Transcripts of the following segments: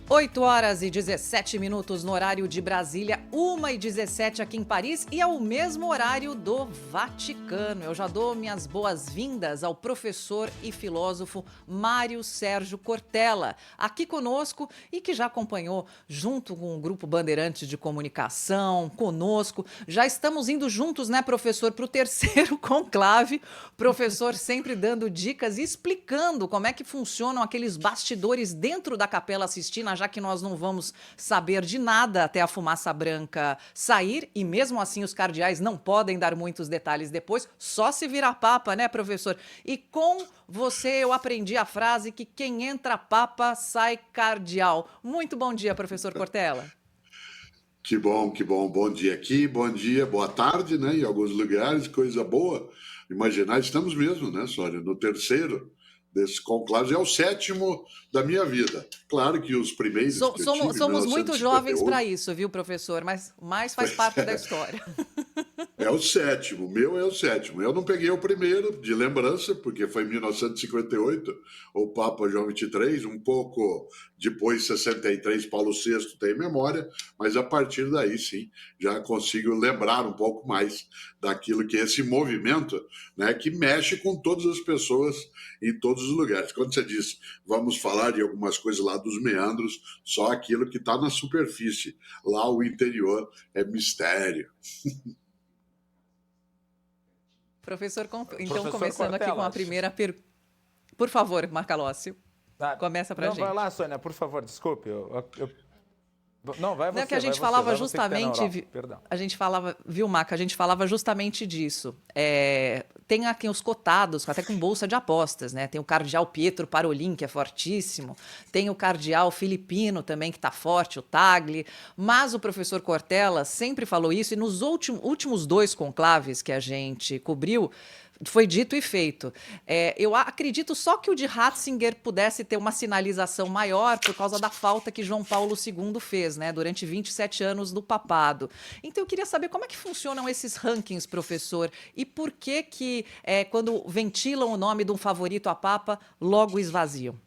8h17 no horário de Brasília, 1h17 aqui em Paris e é o mesmo horário do Vaticano. Eu já dou minhas boas-vindas ao professor e filósofo Mário Sérgio Cortella, aqui conosco e que já acompanhou junto com o Grupo Bandeirantes de Comunicação, conosco. Já estamos indo juntos, né, professor, para o terceiro conclave. Professor sempre dando dicas e explicando como é que funcionam aqueles bastidores dentro da Capela Sistina, já que nós não vamos saber de nada até a fumaça branca sair, e mesmo assim os cardeais não podem dar muitos detalhes depois, só se virar papa, né, professor? E com você eu aprendi a frase que quem entra papa sai cardeal. Muito bom dia, professor Cortella. Que bom, que bom. Bom dia aqui, bom dia, boa tarde, né? Em alguns lugares, coisa boa. Imaginar, estamos mesmo, né, Sônia? No terceiro desses conclaves, é o sétimo da minha vida. Claro que os primeiros que eu tive, em Somos muito jovens para 1958, isso, viu, professor? Mas faz parte da história. é o sétimo, o meu é o sétimo. Eu não peguei o primeiro, de lembrança, porque foi em 1958, o Papa João XXIII, um pouco depois, 63, Paulo VI tem memória, mas a partir daí, sim, já consigo lembrar um pouco mais daquilo que é esse movimento, né, que mexe com todas as pessoas em todos os lugares. Quando você diz, vamos falar de algumas coisas lá dos meandros, só aquilo que está na superfície. Lá o interior é mistério. Professor, então Professor começando aqui com Cortella. a primeira pergunta. Por favor, Marcalócio, começa pra Não, gente. vai lá, Sônia, por favor, desculpe. Não, vai você. Não, é que a gente vai falava você, vai você que tá na justamente, Europa, perdão. a gente falava, viu, Maca, a gente falava justamente disso. Tem aqui os cotados, até com bolsa de apostas, né? Tem o cardeal Pietro Parolin, que é fortíssimo, tem o cardeal filipino também, que tá forte, o Tagle, mas o professor Cortella sempre falou isso, e nos últimos dois conclaves que a gente cobriu, foi dito e feito. Eu acredito só que o de Ratzinger pudesse ter uma sinalização maior por causa da falta que João Paulo II fez, né, durante 27 anos do papado. Então eu queria saber como é que funcionam esses rankings, professor, e por que quando ventilam o nome de um favorito a papa, logo esvaziam.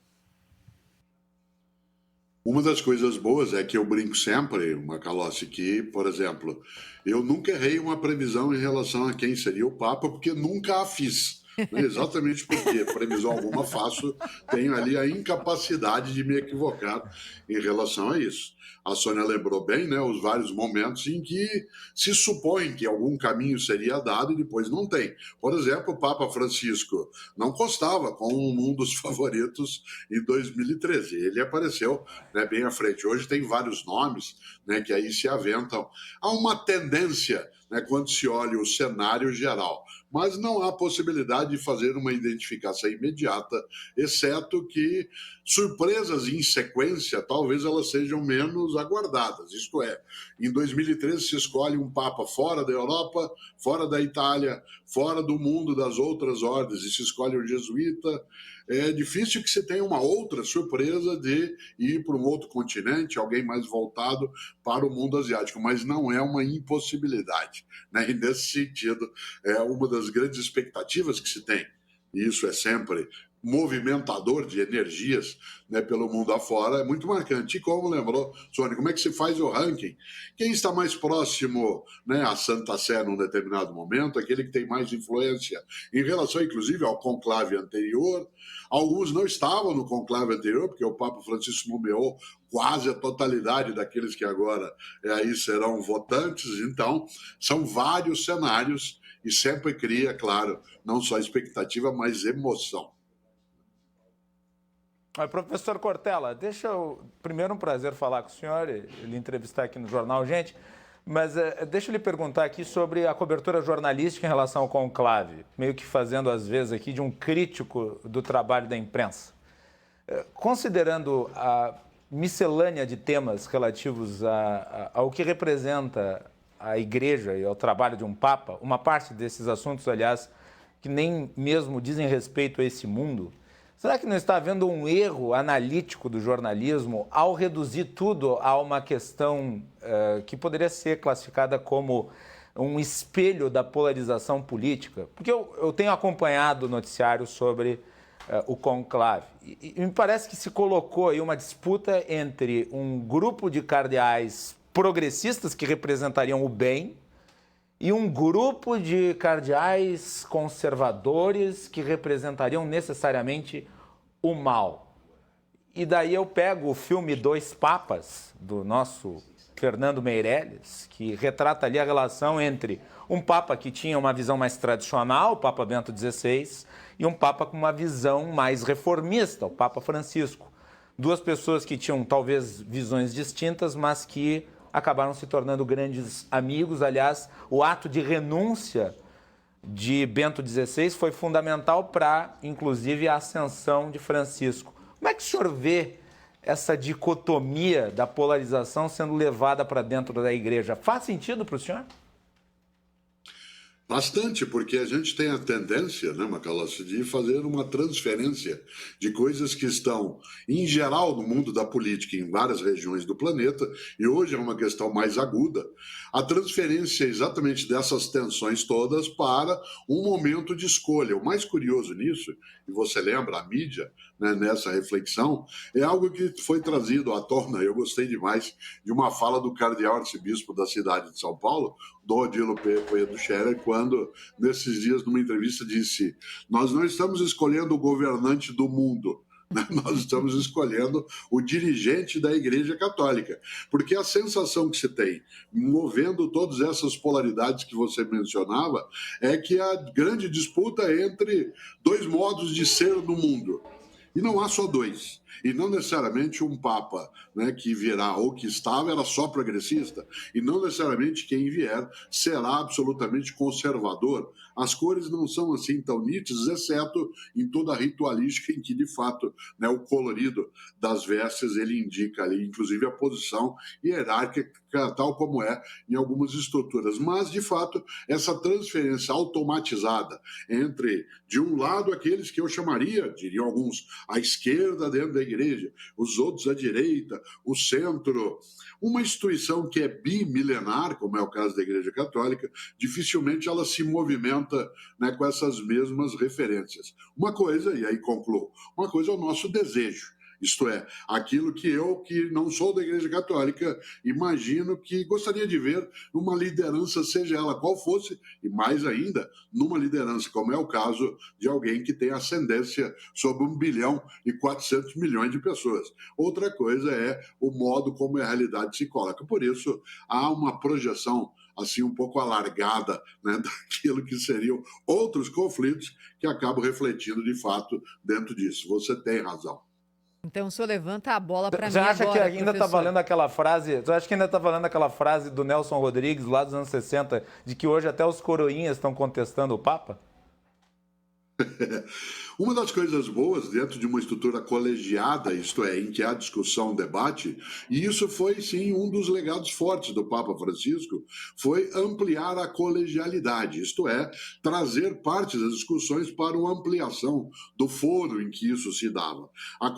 Uma das coisas boas é que eu brinco sempre, Macalossi, que, por exemplo, eu nunca errei uma previsão em relação a quem seria o Papa, porque nunca a fiz. Né? Exatamente porque previsão alguma faço, tenho ali a incapacidade de me equivocar em relação a isso. A Sônia lembrou bem, né, os vários momentos em que se supõe que algum caminho seria dado e depois não tem. Por exemplo, o Papa Francisco não constava com um dos favoritos em 2013. Ele apareceu, né, bem à frente. Hoje tem vários nomes, né, que aí se aventam. Há uma tendência, né, quando se olha o cenário geral, mas não há possibilidade de fazer uma identificação imediata, exceto que surpresas em sequência, talvez elas sejam menos aguardadas. Isto é, em 2013 se escolhe um Papa fora da Europa, fora da Itália, fora do mundo das outras ordens, e se escolhe um jesuíta. É difícil que se tenha uma outra surpresa de ir para um outro continente, alguém mais voltado para o mundo asiático, mas não é uma impossibilidade, né? E nesse sentido, é uma das grandes expectativas que se tem, e isso é sempre movimentador de energias, né, pelo mundo afora, é muito marcante. E como lembrou, Sônia, como é que se faz o ranking? Quem está mais próximo, né, à Santa Sé num determinado momento, aquele que tem mais influência em relação, inclusive, ao conclave anterior. Alguns não estavam no conclave anterior, porque o Papa Francisco nomeou quase a totalidade daqueles que agora aí serão votantes. Então, são vários cenários e sempre cria, claro, não só expectativa, mas emoção. Professor Cortella, primeiro um prazer falar com o senhor, ele entrevistar aqui no jornal, gente, mas deixa eu lhe perguntar aqui sobre a cobertura jornalística em relação ao conclave, meio que fazendo às vezes aqui de um crítico do trabalho da imprensa. Considerando a miscelânea de temas relativos ao que representa a igreja e ao trabalho de um papa, uma parte desses assuntos, aliás, que nem mesmo dizem respeito a esse mundo, será que não está havendo um erro analítico do jornalismo ao reduzir tudo a uma questão que poderia ser classificada como um espelho da polarização política? Porque eu tenho acompanhado o noticiário sobre o conclave. E me parece que se colocou aí uma disputa entre um grupo de cardeais progressistas que representariam o bem e um grupo de cardeais conservadores que representariam necessariamente o mal. E daí eu pego o filme Dois Papas, do nosso Fernando Meirelles, que retrata ali a relação entre um papa que tinha uma visão mais tradicional, o Papa Bento XVI, e um papa com uma visão mais reformista, o Papa Francisco. Duas pessoas que tinham talvez visões distintas, mas que acabaram se tornando grandes amigos. Aliás, o ato de renúncia de Bento XVI foi fundamental para, inclusive, a ascensão de Francisco. Como é que o senhor vê essa dicotomia da polarização sendo levada para dentro da igreja? Faz sentido para o senhor? Bastante, porque a gente tem a tendência, né, Macalossi, de fazer uma transferência de coisas que estão, em geral, no mundo da política, em várias regiões do planeta, e hoje é uma questão mais aguda, a transferência exatamente dessas tensões todas para um momento de escolha. O mais curioso nisso, e você lembra, a mídia, né, nessa reflexão, é algo que foi trazido à tona, eu gostei demais, de uma fala do cardeal arcebispo da cidade de São Paulo, Dom Odilo Pedro Scherer, quando, nesses dias, numa entrevista, disse: nós não estamos escolhendo o governante do mundo, né? Nós estamos escolhendo o dirigente da Igreja Católica, porque a sensação que se tem, movendo todas essas polaridades que você mencionava, é que a grande disputa é entre dois modos de ser no mundo. E não há só dois. E não necessariamente um Papa, né, que virá ou que estava era só progressista. E não necessariamente quem vier será absolutamente conservador. As cores não são assim tão nítidas, exceto em toda a ritualística em que, de fato, né, o colorido das vestes ele indica ali, inclusive, a posição hierárquica, tal como é em algumas estruturas. Mas, de fato, essa transferência automatizada entre, de um lado, aqueles que eu chamaria, diriam alguns, à esquerda dentro da igreja, os outros à direita, o centro, uma instituição que é bimilenar, como é o caso da Igreja Católica, dificilmente ela se movimenta, né, com essas mesmas referências. Uma coisa, e aí concluo, uma coisa é o nosso desejo. Isto é, aquilo que eu, que não sou da Igreja Católica, imagino que gostaria de ver numa liderança, seja ela qual fosse, e mais ainda, numa liderança, como é o caso de alguém que tem ascendência sobre 1,4 bilhão de pessoas. Outra coisa é o modo como a realidade se coloca. Por isso, há uma projeção assim um pouco alargada, né, daquilo que seriam outros conflitos que acabam refletindo, de fato, dentro disso. Você tem razão. Então o senhor levanta a bola para mim Você acha agora, que ainda está professor? valendo aquela frase? Você acha que ainda está valendo aquela frase do Nelson Rodrigues, lá dos anos 60, de que hoje até os coroinhas estão contestando o Papa? Uma das coisas boas dentro de uma estrutura colegiada, isto é, em que há discussão, debate, e isso foi sim um dos legados fortes do Papa Francisco, foi ampliar a colegialidade, isto é, trazer parte das discussões para uma ampliação do foro em que isso se dava. A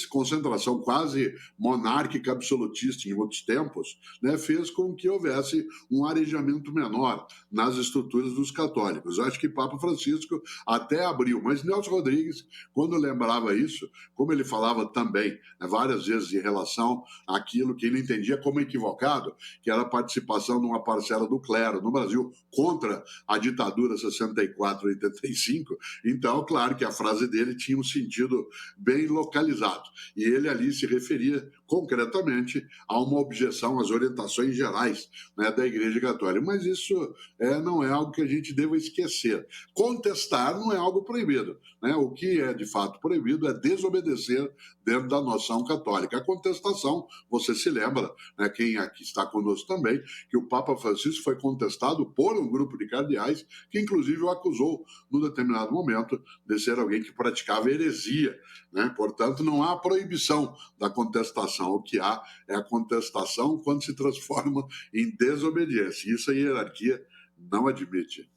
concentração quase monárquica absolutista em outros tempos, né, fez com que houvesse um arejamento menor nas estruturas dos católicos. Eu acho que Papa Francisco até abriu, mas Nelson Rodrigues, quando lembrava isso, como ele falava também, né, várias vezes em relação àquilo que ele entendia como equivocado, que era a participação de uma parcela do clero no Brasil contra a ditadura 64 e 85, então, claro que a frase dele tinha um sentido bem localizado, e ele ali se referia concretamente a uma objeção às orientações gerais, né, da Igreja Católica, mas isso não é algo que a gente deva esquecer. Contestar não é algo proibido, né? O que é de fato proibido é desobedecer dentro da noção católica. A contestação, você se lembra, né, quem aqui está conosco também, que o Papa Francisco foi contestado por um grupo de cardeais que inclusive o acusou, num determinado momento, de ser alguém que praticava heresia, né? Portanto, não há proibição da contestação. O que há é a contestação quando se transforma em desobediência. Isso a hierarquia não admite.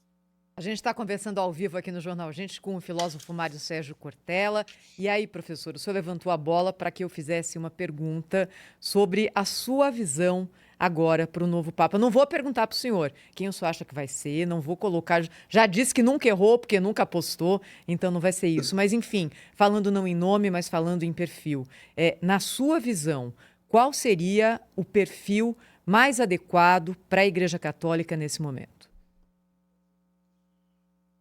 A gente está conversando ao vivo aqui no Jornal Gente com o filósofo Mário Sérgio Cortella. E aí, professor, o senhor levantou a bola para que eu fizesse uma pergunta sobre a sua visão agora para o novo Papa? Não vou perguntar para o senhor quem o senhor acha que vai ser, não vou colocar. Já disse que nunca errou, porque nunca apostou, então não vai ser isso. Mas, enfim, falando não em nome, mas falando em perfil. Na sua visão, qual seria o perfil mais adequado para a Igreja Católica nesse momento?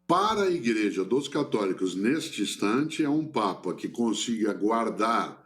Para a Igreja dos Católicos, neste instante, é um Papa que consiga guardar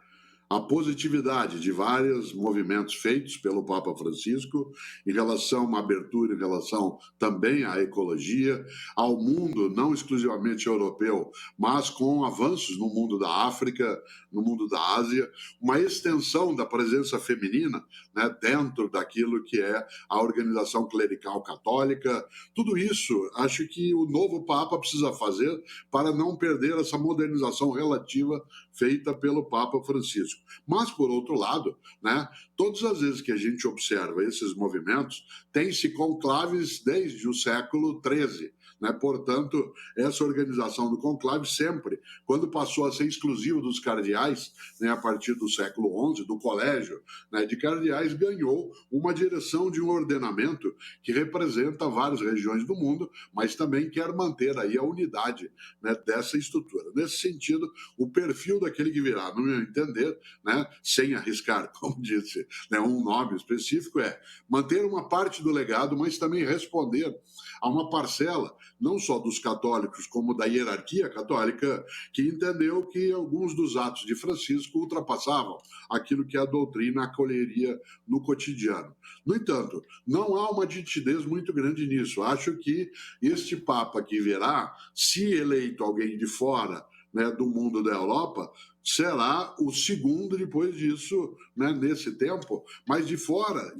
a positividade de vários movimentos feitos pelo Papa Francisco em relação a uma abertura, em relação também à ecologia, ao mundo não exclusivamente europeu, mas com avanços no mundo da África, no mundo da Ásia, uma extensão da presença feminina, né, dentro daquilo que é a organização clerical católica. Tudo isso, acho que o novo Papa precisa fazer para não perder essa modernização relativa feita pelo Papa Francisco. Mas, por outro lado, né, todas as vezes que a gente observa esses movimentos, tem-se conclaves desde o século XIII. Né? Portanto, essa organização do conclave sempre, quando passou a ser exclusivo dos cardeais, né, a partir do século XI, do colégio, né, de cardeais, ganhou uma direção de um ordenamento que representa várias regiões do mundo, mas também quer manter aí a unidade, né, dessa estrutura. Nesse sentido, o perfil daquele que virá, no meu entender, né, sem arriscar, como disse, né, um nome específico, é manter uma parte do legado, mas também responder a uma parcela, não só dos católicos, como da hierarquia católica, que entendeu que alguns dos atos de Francisco ultrapassavam aquilo que a doutrina acolheria no cotidiano. No entanto, não há uma nitidez muito grande nisso. Acho que este Papa que virá, se eleito alguém de fora, né, do mundo da Europa, será o segundo depois disso, né, nesse tempo, mas de fora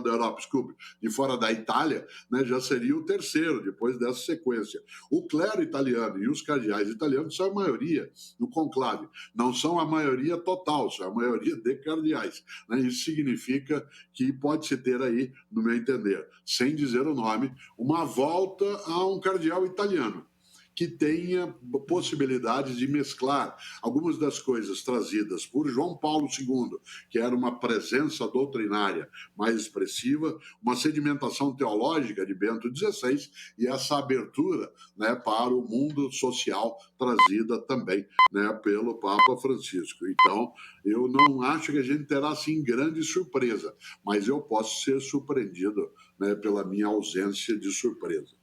da Europa, desculpe, de fora da Itália, né, já seria o terceiro, depois dessa sequência. O clero italiano e os cardeais italianos são a maioria no conclave, não são a maioria total, são a maioria de cardeais. Né? Isso significa que pode-se ter aí, no meu entender, sem dizer o nome, uma volta a um cardeal italiano, que tenha possibilidades de mesclar algumas das coisas trazidas por João Paulo II, que era uma presença doutrinária mais expressiva, uma sedimentação teológica de Bento XVI e essa abertura, né, para o mundo social trazida também, né, pelo Papa Francisco. Então, eu não acho que a gente terá assim grande surpresa, mas eu posso ser surpreendido, né, pela minha ausência de surpresa.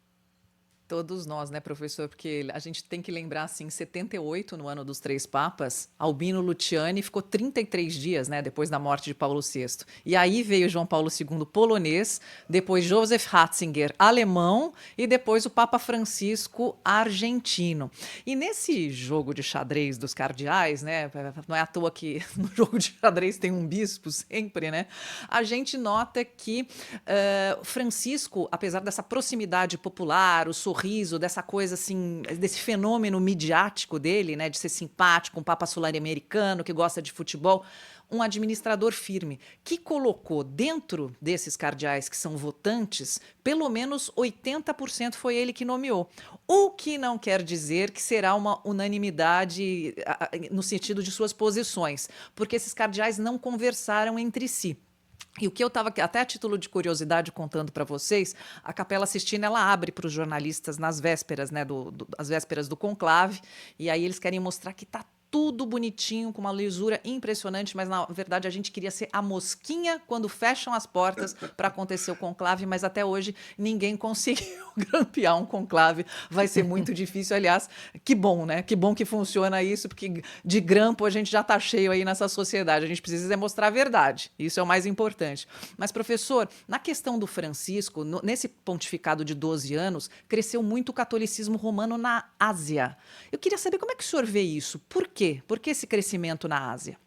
Todos nós, né, professor? Porque a gente tem que lembrar, assim, em 78, no ano dos Três Papas, Albino Luciani ficou 33 dias, né, depois da morte de Paulo VI. E aí veio João Paulo II polonês, depois Joseph Ratzinger alemão e depois o Papa Francisco argentino. E nesse jogo de xadrez dos cardeais, né, não é à toa que no jogo de xadrez tem um bispo sempre, né, a gente nota que Francisco, apesar dessa proximidade popular, o sorriso, dessa coisa assim, desse fenômeno midiático dele, né, de ser simpático, um papa sul-americano que gosta de futebol, um administrador firme, que colocou dentro desses cardeais que são votantes, pelo menos 80% foi ele que nomeou. O que não quer dizer que será uma unanimidade no sentido de suas posições, porque esses cardeais não conversaram entre si. E o que eu estava, até a título de curiosidade, contando para vocês, a Capela Sistina, ela abre para os jornalistas nas vésperas, né, as vésperas do conclave, e aí eles querem mostrar que está tudo bonitinho, com uma lisura impressionante, mas na verdade a gente queria ser a mosquinha quando fecham as portas para acontecer o conclave, mas até hoje ninguém conseguiu grampear um conclave. Vai ser muito difícil, aliás, que bom, né? Que bom que funciona isso, porque de grampo a gente já está cheio aí nessa sociedade, a gente precisa mostrar a verdade, isso é o mais importante. Mas, professor, na questão do Francisco, nesse pontificado de 12 anos, cresceu muito o catolicismo romano na Ásia. Eu queria saber como é que o senhor vê isso, por quê? Por que esse crescimento na Ásia?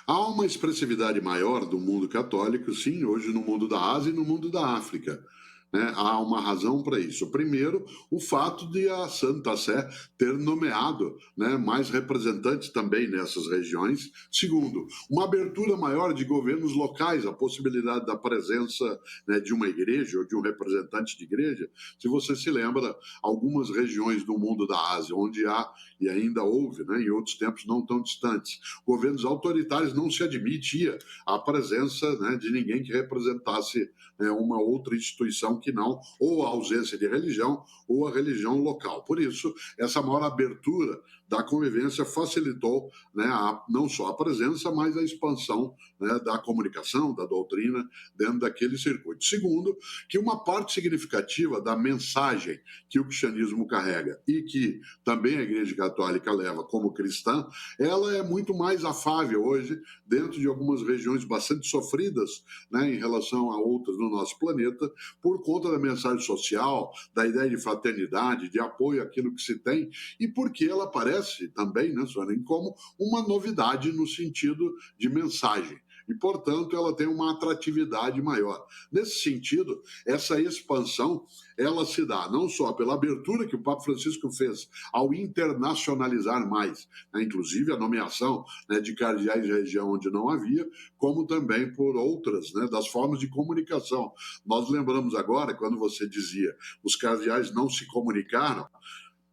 Há uma expressividade maior do mundo católico, sim, hoje no mundo da Ásia e no mundo da África. né? Há uma razão para isso. Primeiro, o fato de a Santa Sé ter nomeado, né, mais representantes também nessas regiões. Segundo, uma abertura maior de governos locais, a possibilidade da presença, né, de uma igreja ou de um representante de igreja. Se você se lembra, algumas regiões do mundo da Ásia, onde há e ainda houve, né, em outros tempos não tão distantes, governos autoritários, não se admitia a presença, né, de ninguém que representasse, né, uma outra instituição que não, ou a ausência de religião, ou a religião local. Por isso, essa maior abertura da convivência facilitou, né, não só a presença, mas a expansão, né, da comunicação, da doutrina dentro daquele circuito. Segundo, que uma parte significativa da mensagem que o cristianismo carrega e que também a Igreja Católica leva como cristã, ela é muito mais afável hoje dentro de algumas regiões bastante sofridas, né, em relação a outras no nosso planeta, por conta da mensagem social, da ideia de fraternidade, de apoio àquilo que se tem, e porque ela aparece também, né, Sônia, como uma novidade no sentido de mensagem. E, portanto, ela tem uma atratividade maior. Nesse sentido, essa expansão, ela se dá não só pela abertura que o Papa Francisco fez ao internacionalizar mais, né, inclusive a nomeação, né, de cardeais de região onde não havia, como também por outras, né, das formas de comunicação. Nós lembramos agora, quando você dizia os cardeais não se comunicaram,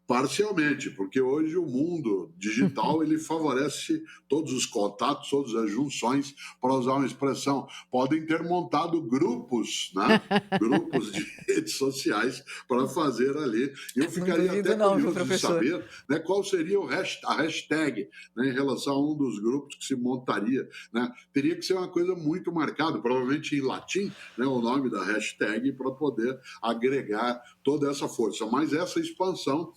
parcialmente, porque hoje o mundo digital ele favorece todos os contatos, todas as junções, para usar uma expressão. Podem ter montado grupos, né? Grupos de redes sociais para fazer ali. Eu ficaria até curioso de saber, né, qual seria a hashtag, né, em relação a um dos grupos que se montaria. Né? Teria que ser uma coisa muito marcada, provavelmente em latim, né, o nome da hashtag, para poder agregar toda essa força. Mas essa expansão,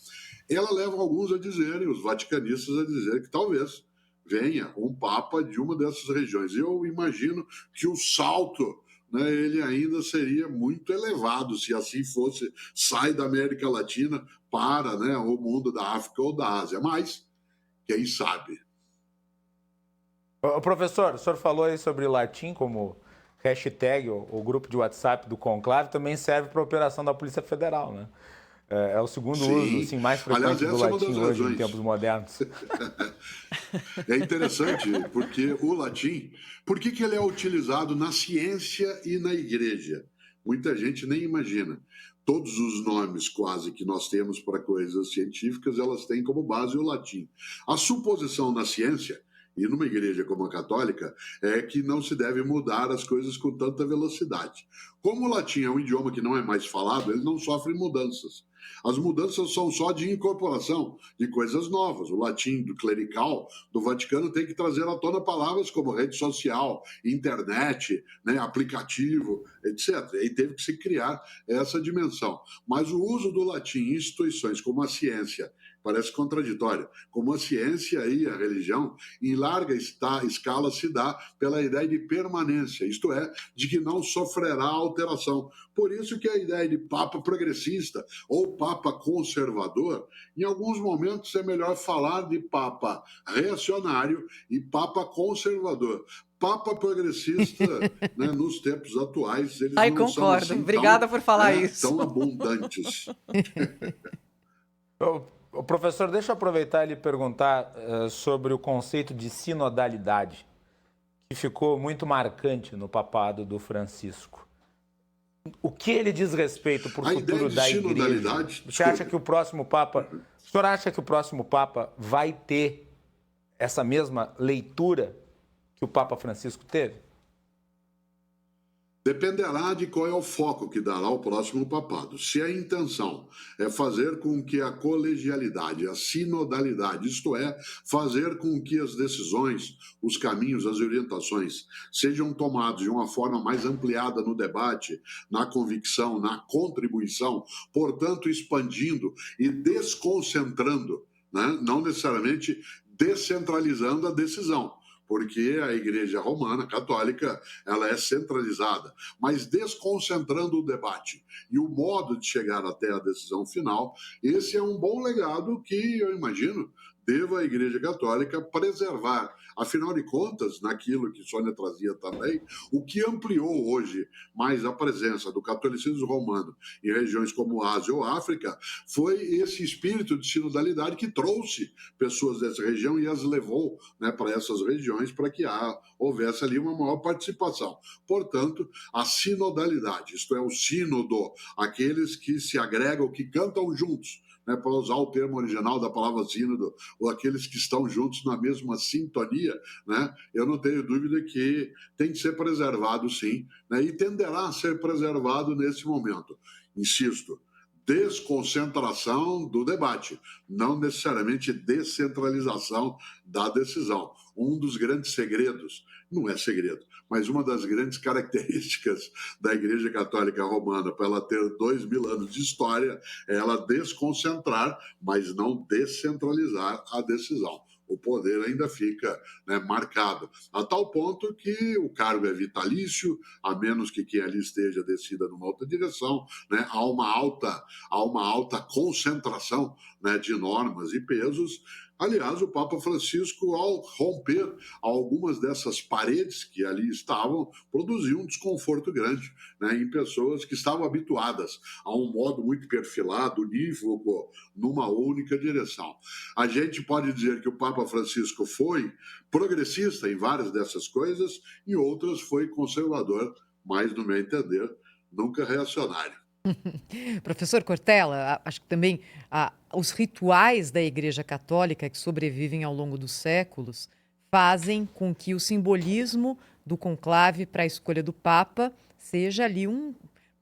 ela leva alguns a dizerem, os vaticanistas a dizerem que talvez venha um papa de uma dessas regiões. Eu imagino que o salto, né, ele ainda seria muito elevado, se assim fosse, sai da América Latina para, né, o mundo da África ou da Ásia. Mas, quem sabe? Professor, o senhor falou aí sobre latim como hashtag, o grupo de WhatsApp do Conclave também serve para a operação da Polícia Federal, né? É o segundo uso, assim, mais frequente do latim hoje em tempos modernos. É interessante, porque o latim, por que ele é utilizado na ciência e na igreja? Muita gente nem imagina. Todos os nomes quase que nós temos para coisas científicas, elas têm como base o latim. A suposição na ciência, e numa igreja como a católica, é que não se deve mudar as coisas com tanta velocidade. Como o latim é um idioma que não é mais falado, ele não sofre mudanças. As mudanças são só de incorporação de coisas novas. O latim do clerical do Vaticano tem que trazer à tona palavras como rede social, internet, né, aplicativo, etc. E teve que se criar essa dimensão. Mas o uso do latim em instituições como a ciência, parece contraditório, como a ciência e a religião, em larga escala se dá pela ideia de permanência, isto é, de que não sofrerá alteração. Por isso que a ideia de papa progressista ou papa conservador, em alguns momentos é melhor falar de papa reacionário e papa conservador. Papa progressista, né, nos tempos atuais, eles não concordo. são assim Obrigada por falar isso. tão abundantes. Professor, deixa eu aproveitar e lhe perguntar sobre o conceito de sinodalidade, que ficou muito marcante no papado do Francisco. O que ele diz respeito para o futuro da igreja? Você acha que o próximo Papa, o senhor acha que o próximo Papa vai ter essa mesma leitura que o Papa Francisco teve? Dependerá de qual é o foco que dará o próximo papado. Se a intenção é fazer com que a colegialidade, a sinodalidade, isto é, fazer com que as decisões, os caminhos, as orientações sejam tomados de uma forma mais ampliada no debate, na convicção, na contribuição, portanto expandindo e desconcentrando, né? Não necessariamente descentralizando a decisão, porque a Igreja Romana, católica, ela é centralizada, mas desconcentrando o debate e o modo de chegar até a decisão final, esse é um bom legado que, eu imagino, deva a Igreja Católica preservar. Afinal de contas, naquilo que Sônia trazia também, o que ampliou hoje mais a presença do catolicismo romano em regiões como Ásia ou África foi esse espírito de sinodalidade que trouxe pessoas dessa região e as levou, né, para essas regiões para que houvesse ali uma maior participação. Portanto, a sinodalidade, isto é, o sínodo, aqueles que se agregam, que cantam juntos, né, para usar o termo original da palavra sínodo, ou aqueles que estão juntos na mesma sintonia, né, eu não tenho dúvida que tem que ser preservado, sim, né, e tenderá a ser preservado nesse momento. Insisto, desconcentração do debate, não necessariamente descentralização da decisão. Um dos grandes segredos, não é segredo, mas uma das grandes características da Igreja Católica Romana, para ela ter 2000 anos de história, é ela desconcentrar, mas não descentralizar a decisão. O poder ainda fica, né, marcado, a tal ponto que o cargo é vitalício, a menos que quem ali esteja decida numa outra direção, né, há uma alta concentração, né, de normas e pesos. Aliás, o Papa Francisco, ao romper algumas dessas paredes que ali estavam, produziu um desconforto grande, né, em pessoas que estavam habituadas a um modo muito perfilado, unívoco, numa única direção. A gente pode dizer que o Papa Francisco foi progressista em várias dessas coisas, e outras foi conservador, mas, no meu entender, nunca reacionário. Professor Cortella, acho que também os rituais da Igreja Católica que sobrevivem ao longo dos séculos fazem com que o simbolismo do conclave para a escolha do Papa seja ali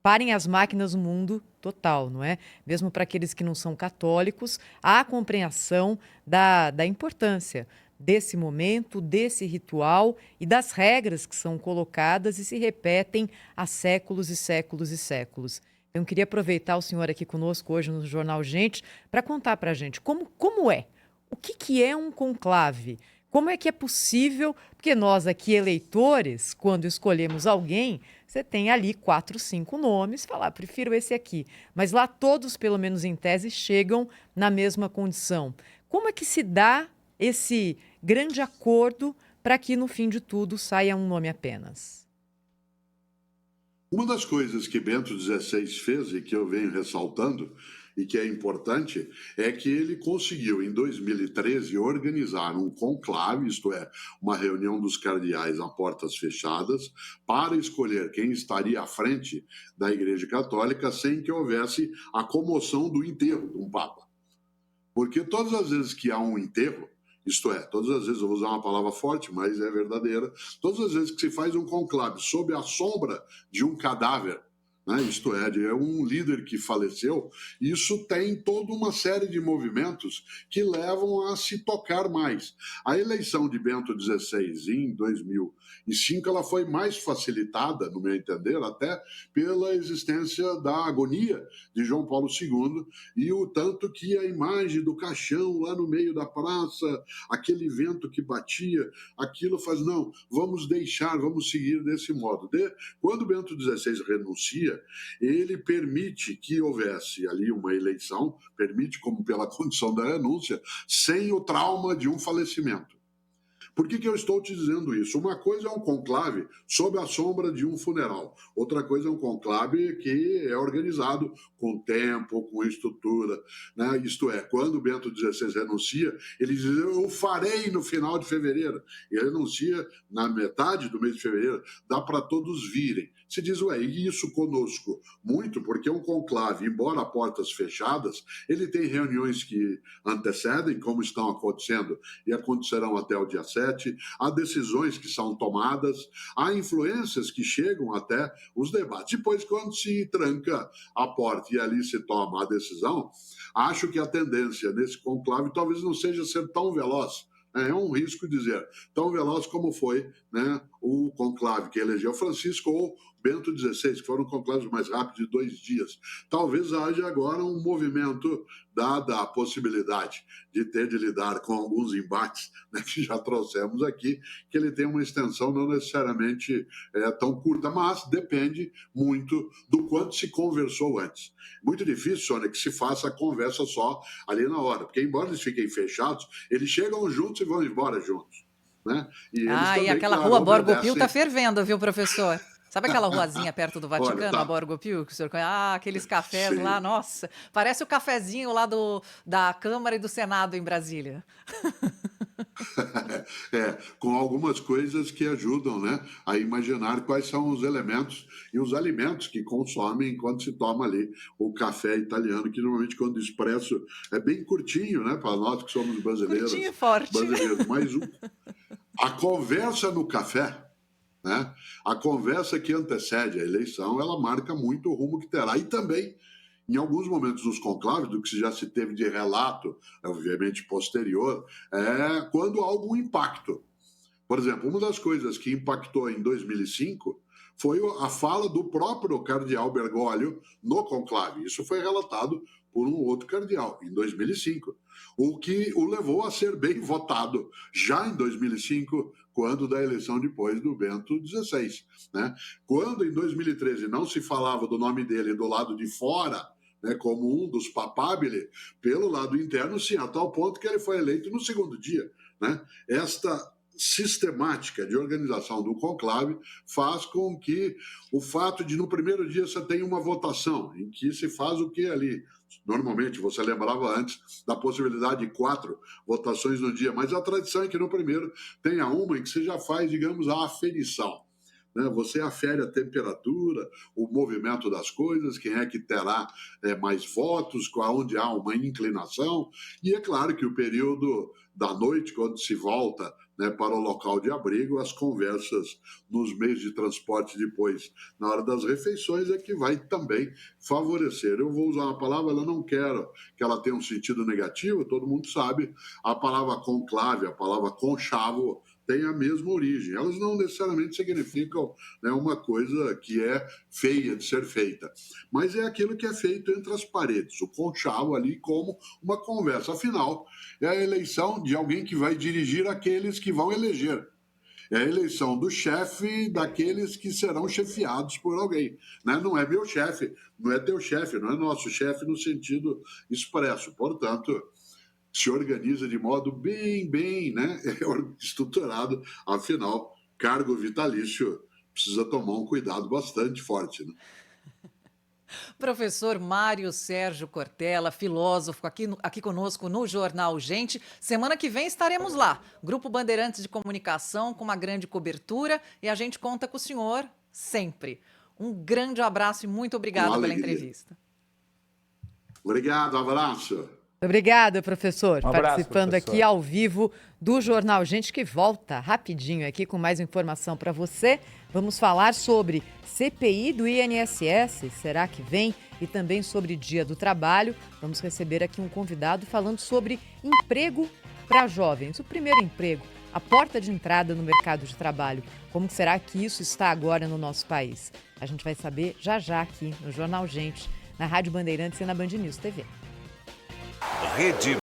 parem as máquinas no mundo total, não é? Mesmo para aqueles que não são católicos, há a compreensão da importância desse momento, desse ritual e das regras que são colocadas e se repetem há séculos e séculos e séculos. Eu queria aproveitar o senhor aqui conosco hoje no Jornal Gente para contar para a gente como é, o que é um conclave, como é que é possível, porque nós aqui eleitores, quando escolhemos alguém, você tem ali 4, 5 nomes, falar, prefiro esse aqui, mas lá todos, pelo menos em tese, chegam na mesma condição. Como é que se dá esse grande acordo para que no fim de tudo saia um nome apenas? Uma das coisas que Bento XVI fez e que eu venho ressaltando e que é importante é que ele conseguiu, em 2013, organizar um conclave, isto é, uma reunião dos cardeais a portas fechadas, para escolher quem estaria à frente da Igreja Católica sem que houvesse a comoção do enterro de um Papa. Porque todas as vezes que há um enterro, isto é, todas as vezes, eu vou usar uma palavra forte, mas é verdadeira, todas as vezes que se faz um conclave sob a sombra de um cadáver, né, isto é, de um líder que faleceu, isso tem toda uma série de movimentos que levam a se tocar mais. A eleição de Bento XVI em 2005 ela foi mais facilitada, no meu entender, até pela existência da agonia de João Paulo II e o tanto que a imagem do caixão lá no meio da praça, aquele vento que batia, aquilo faz, não, vamos seguir desse modo. Quando Bento XVI renuncia, ele permite que houvesse ali uma eleição, permite como pela condição da renúncia, sem o trauma de um falecimento. Por que eu estou te dizendo isso? Uma coisa é um conclave sob a sombra de um funeral. Outra coisa é um conclave que é organizado com tempo, com estrutura, né? Isto é, quando Bento XVI renuncia, ele diz, eu farei no final de fevereiro. Ele renuncia na metade do mês de fevereiro, dá para todos virem. Se diz, e isso conosco? Muito, porque um conclave, embora a portas fechadas, ele tem reuniões que antecedem, como estão acontecendo e acontecerão até o dia 7, há decisões que são tomadas, há influências que chegam até os debates. Depois, quando se tranca a porta e ali se toma a decisão, acho que a tendência nesse conclave talvez não seja ser tão veloz. É um risco dizer, tão veloz como foi, né, o conclave que elegeu Francisco ou Bento XVI, que foram conclaves mais rápidos de 2 dias. Talvez haja agora um movimento, dada a possibilidade de ter de lidar com alguns embates, né, que já trouxemos aqui, que ele tem uma extensão não necessariamente tão curta, mas depende muito do quanto se conversou antes. Muito difícil, Sônia, que se faça a conversa só ali na hora, porque embora eles fiquem fechados, eles chegam juntos e vão embora juntos. Né? E aquela rua Borgo Pio está fervendo, viu, professor? Sabe aquela ruazinha perto do Vaticano, Olha, tá. a Borgo Pio, que o senhor conhece? Aqueles cafés Sim. lá, nossa, parece o cafezinho lá da Câmara e do Senado em Brasília. Com algumas coisas que ajudam, né, a imaginar quais são os elementos e os alimentos que consomem quando se toma ali o café italiano, que normalmente quando expresso é bem curtinho, né, para nós que somos brasileiros. Curtinho e forte. Mas a conversa no café, né, a conversa que antecede a eleição, ela marca muito o rumo que terá. E também, em alguns momentos dos conclaves, do que já se teve de relato, obviamente posterior, quando há algum impacto. Por exemplo, uma das coisas que impactou em 2005 foi a fala do próprio cardeal Bergoglio no conclave. Isso foi relatado por um outro cardeal, em 2005, o que o levou a ser bem votado já em 2005, quando da eleição depois do Bento XVI. Né? Quando, em 2013, não se falava do nome dele do lado de fora, né, como um dos papabile, pelo lado interno, sim, a tal ponto que ele foi eleito no segundo dia. Né? Esta sistemática de organização do conclave faz com que o fato de no primeiro dia você tenha uma votação em que se faz o que ali, normalmente você lembrava antes da possibilidade de 4 votações no dia, mas a tradição é que no primeiro tenha uma em que você já faz, digamos, a aferição. Você afere a temperatura, o movimento das coisas, quem é que terá mais votos, onde há uma inclinação, e é claro que o período da noite, quando se volta, né, para o local de abrigo, as conversas nos meios de transporte depois, na hora das refeições, é que vai também favorecer. Eu vou usar uma palavra, eu não quero que ela tenha um sentido negativo, todo mundo sabe, a palavra conclave, a palavra conchavo, tem a mesma origem. Elas não necessariamente significam, né, uma coisa que é feia de ser feita, mas é aquilo que é feito entre as paredes, o conchavo ali como uma conversa. Afinal, é a eleição de alguém que vai dirigir aqueles que vão eleger. É a eleição do chefe daqueles que serão chefiados por alguém. Né? Não é meu chefe, não é teu chefe, não é nosso chefe no sentido expresso. Portanto, se organiza de modo bem, né, estruturado. Afinal, cargo vitalício precisa tomar um cuidado bastante forte. Né? Professor Mário Sérgio Cortella, filósofo, aqui conosco no Jornal Gente. Semana que vem estaremos lá. Grupo Bandeirantes de Comunicação com uma grande cobertura e a gente conta com o senhor sempre. Um grande abraço e muito obrigada pela entrevista. Obrigado, abraço. Obrigada, professor. Um abraço, participando professor. aqui ao vivo do Jornal Gente, que volta rapidinho aqui com mais informação para você. Vamos falar sobre CPI do INSS, será que vem? E também sobre Dia do Trabalho. Vamos receber aqui um convidado falando sobre emprego para jovens. O primeiro emprego, a porta de entrada no mercado de trabalho. Como será que isso está agora no nosso país? A gente vai saber já aqui no Jornal Gente, na Rádio Bandeirantes e na Band News TV. Rede